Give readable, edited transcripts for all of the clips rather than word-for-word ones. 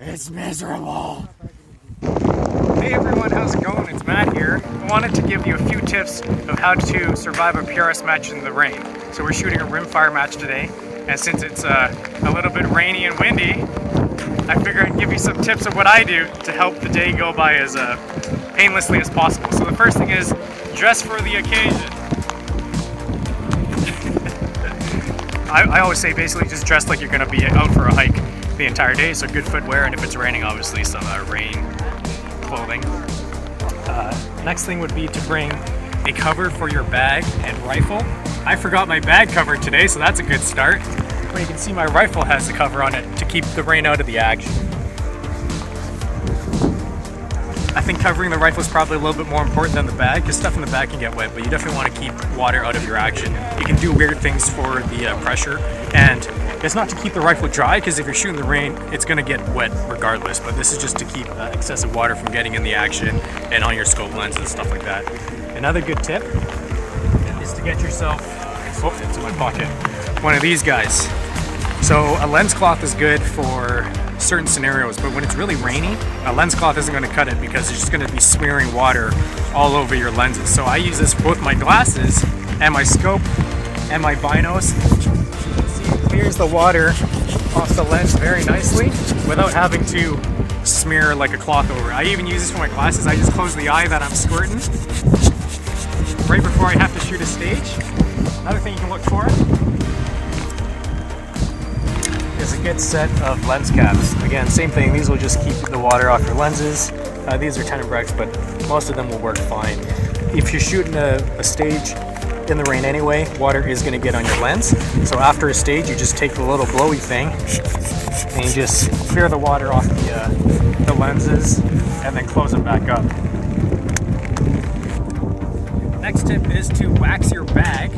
It's miserable. Hey everyone, how's it going? It's Matt here. I wanted to give you a few tips of how to survive a PRS match in the rain. So we're shooting a rimfire match today, and since it's a little bit rainy and windy, I figured I'd give you some tips of what I do to help the day go by as painlessly as possible. So the first thing is dress for the occasion. I always say basically just dress like you're going to be out for a hike the entire day, so good footwear, and if it's raining, obviously some rain clothing. Next thing would be to bring a cover for your bag and rifle. I forgot my bag cover today, so that's a good start. But you can see my rifle has a cover on it to keep the rain out of the action. I think covering the rifle is probably a little bit more important than the bag, because stuff in the bag can get wet, but you definitely want to keep water out of your action. You can do weird things for the pressure, and it's not to keep the rifle dry, because if you're shooting in the rain, it's going to get wet regardless, but this is just to keep excessive water from getting in the action and on your scope lens and stuff like that. Another good tip is to get yourself, oh, it's in my pocket, one of these guys. So a lens cloth is good for certain scenarios, but when it's really rainy, a lens cloth isn't going to cut it because it's just going to be smearing water all over your lenses. So I use this for both my glasses and my scope and my binos. You can see it clears the water off the lens very nicely without having to smear like a cloth over. I even use this for my glasses. I just close the eye that I'm squirting right before I have to shoot a stage. Another thing you can look for is a good set of lens caps. Again, same thing, these will just keep the water off your lenses. These are Tenebrex, but most of them will work fine. If you're shooting a stage in the rain anyway, water is going to get on your lens. So after a stage, you just take the little blowy thing and you just clear the water off the lenses and then close them back up. Next tip is to wax your bag.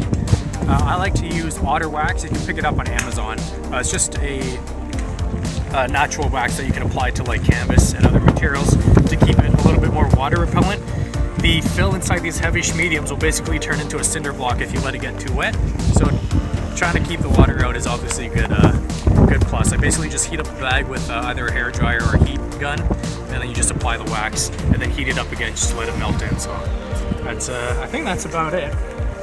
I like to use otter wax. You can pick it up on Amazon. It's just a natural wax that you can apply to like canvas and other materials to keep it a little bit more water repellent. The fill inside these heavy mediums will basically turn into a cinder block if you let it get too wet. So trying to keep the water out is obviously a good plus. I basically just heat up the bag with either a hair dryer or a heat gun, and then you just apply the wax and then heat it up again just to let it melt in. So that's I think that's about it.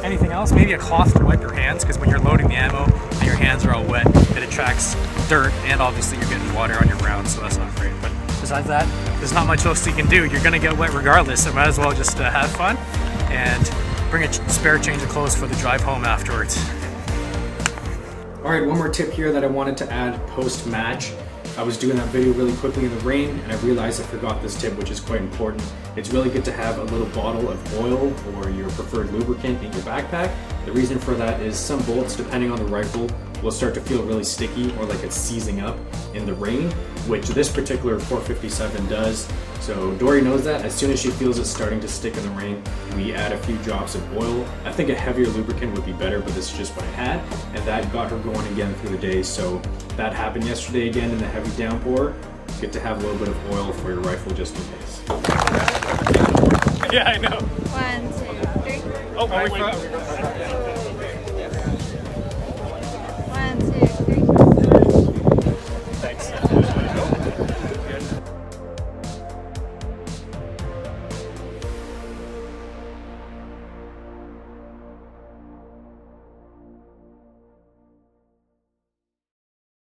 Anything else? Maybe a cloth to wipe your hands, because when you're loading the ammo and your hands are all wet, it attracts dirt, and obviously you're getting water on your rounds, so that's not great. But besides that, there's not much else you can do. You're gonna get wet regardless, so might as well just have fun and bring a spare change of clothes for the drive home afterwards. Alright, one more tip here that I wanted to add post-match. I was doing that video really quickly in the rain, and I realized I forgot this tip, which is quite important. It's really good to have a little bottle of oil or your preferred lubricant in your backpack. The reason for that is some bolts, depending on the rifle, will start to feel really sticky or like it's seizing up in the rain, which this particular 457 does. So Dory knows that. As soon as she feels it starting to stick in the rain, we add a few drops of oil. I think a heavier lubricant would be better, but this is just what I had, and that got her going again through the day. So that happened yesterday again in the heavy downpour. Good to have a little bit of oil for your rifle just in case. Yeah, I know. 1, 2, 3. Oh, wait.